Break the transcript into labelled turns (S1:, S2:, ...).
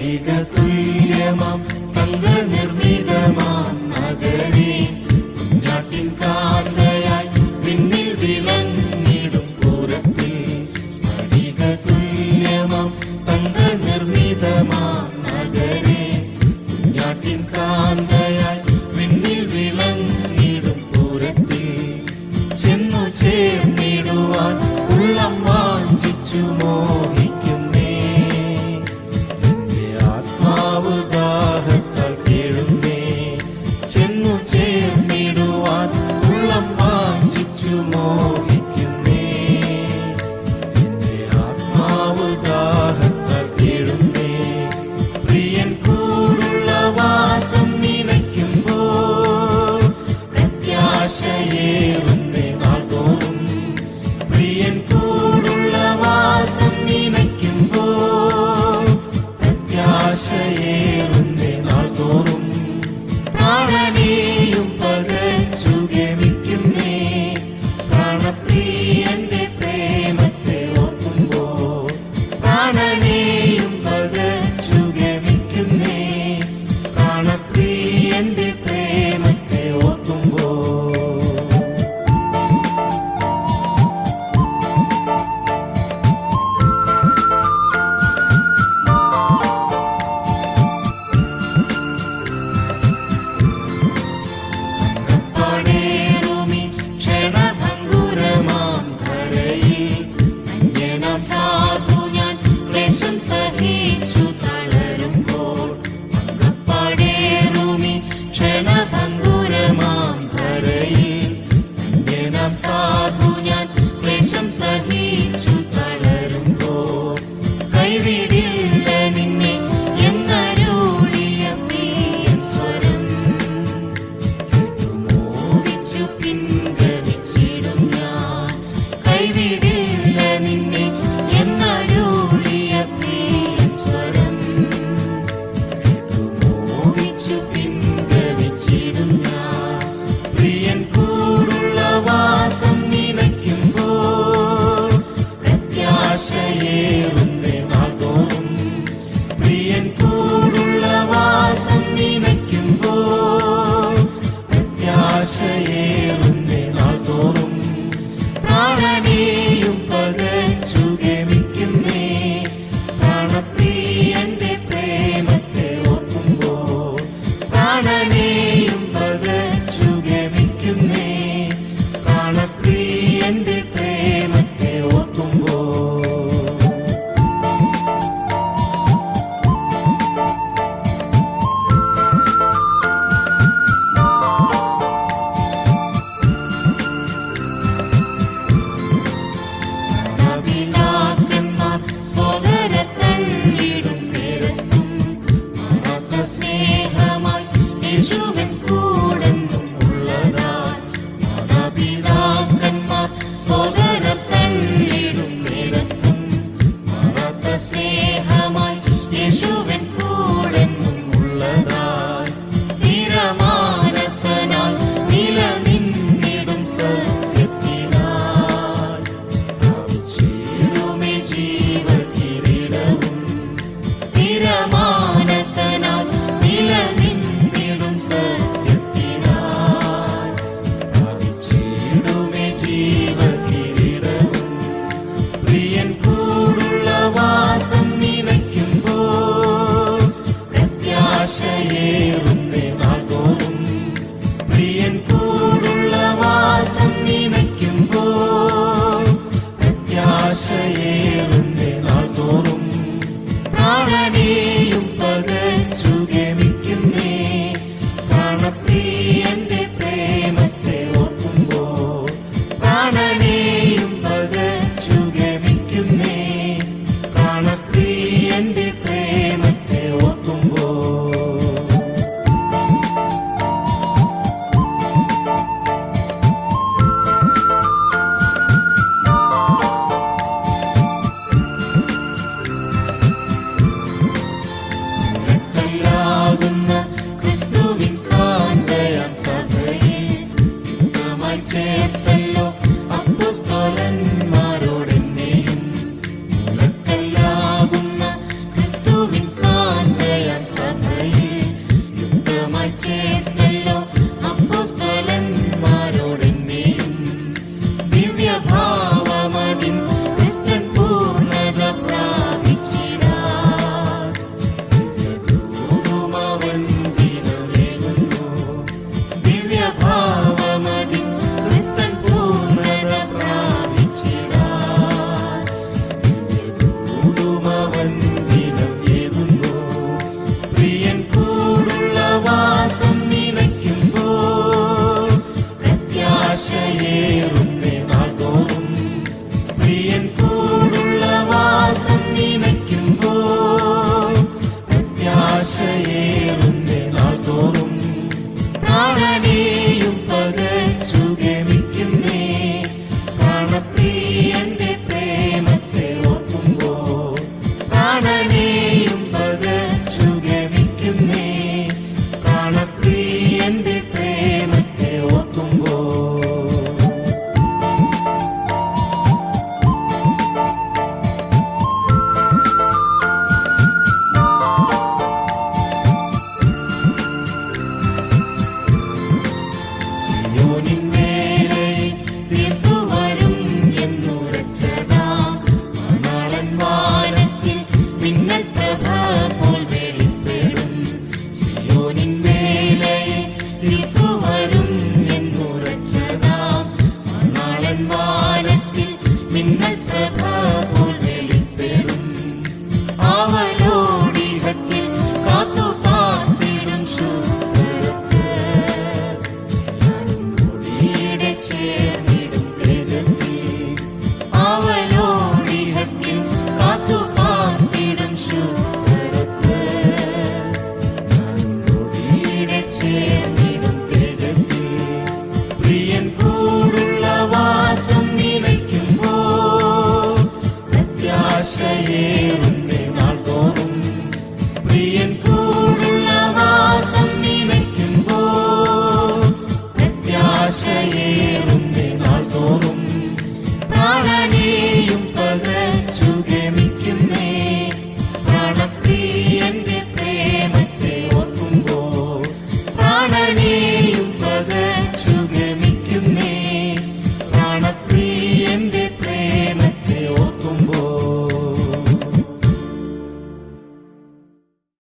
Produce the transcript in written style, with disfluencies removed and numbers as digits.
S1: സ്ഫടിക തുല്യമാം തങ്ക നിർമ്മിതമാം നഗരേ, കുഞ്ഞാട്ടിൻ കാന്തയായി പിന്നിൽ വിളങ്ങിടും പുറത്തിൽ. സ്ഫടിക തുല്യമാം തങ്ക നിർമ്മിതമാം നഗരേ, കുഞ്ഞാട്ടിൻ കാന്തയായി പിന്നിൽ വിളങ്ങിടും പുറത്തിൽ. ചെന്നു ചേർന്നിടുവാൻ ഉള്ളം വാഞ്ചിച്ചു മോഹിക്കുന്നേ, എന്റെ ആത്മാവ് ദാഹത്താൽ കേഴുന്നേ. ചെന്നു ചേർന്നിടുവാൻ ഉള്ളം വാഞ്ചിച്ചു മോഹിക്കുന്നേ, എന്റെ ആത്മാവ് ദാഹത്താൽ കേഴുന്നേ. പ്രിയൻ കൂടുള്ള വാസം നിനയ്ക്കുമ്പോൾ പ്രത്യാശയേറുന്നേ നാൾ തോറും. പ്രിയൻ കൂടുള്ള വാസം നിനയ്ക്കുമ്പോൾ പ്രത്യാശയേറുന്നേ നാൾ തോറും. പ്രാണനെയും പകച്ചു ഗമിക്കുന്നേ, പ്രാണപ്രിയന്റെ പ്രേമത്തെ ഓർക്കുമ്പോൾ. പ്രാണനെയും പകച്ചു ഗമിക്കുന്നേ, പ്രാണപ്രിയന്റെ പ്രേമത്തെ ഓർക്കുമ്പോൾ. പടേറുമി ക്ഷണഭംഗുരമാം ധരയിൽ അന്യനാം സാധു ഞാൻ ക്ലേശം സഹിച്ചു തളരുമ്പോൾ. പടേറുമി ക്ഷണഭംഗുരമാം ധരയിൽ അന്യനാം സാധു ഞാൻ ക്ലേശം സഹിച്ചു തളരുമ്പോൾ. കൈവിടില്ല നിന്നെ എന്നരുളിയ പ്രിയൻ സ്വരം മോദിച്ചു പിൻഗമിച്ചിടും ഞാൻ. കൈവിടില്ല നിന്നെ എന്നരുളിയ പ്രിയൻ സ്വരം മോദിച്ചു പിൻഗമിച്ചിടും ഞാൻ. പ്രിയൻ കൂടുള്ള വാസം നിനയ്ക്കുമ്പോൾ പ്രത്യാശയേറുന്നേ നാൾ തോറും. പ്രിയൻ കൂടുള്ള വാസം നിനയ്ക്കുമ്പോൾ പ്രത്യാശയേറുന്നേ നാൾ തോറും. പ്രാണനെയും പകച്ചു ഗമിക്കുന്നേ, പ്രാണപ്രിയന്റെ പ്രേമത്തെ ഓർക്കുമ്പോൾ. പ്രാണനെയും പകച്ചു ഗമിക്കുന്നേ, പ്രാണപ്രിയന്റെ പ്രേമത്തെ ഓർക്കുമ്പോൾ. പിതാക്കന്മാർ സോദരെ തള്ളിടും നേരത്തും മാറാത്ത സ്നേഹമായി യേശുവേ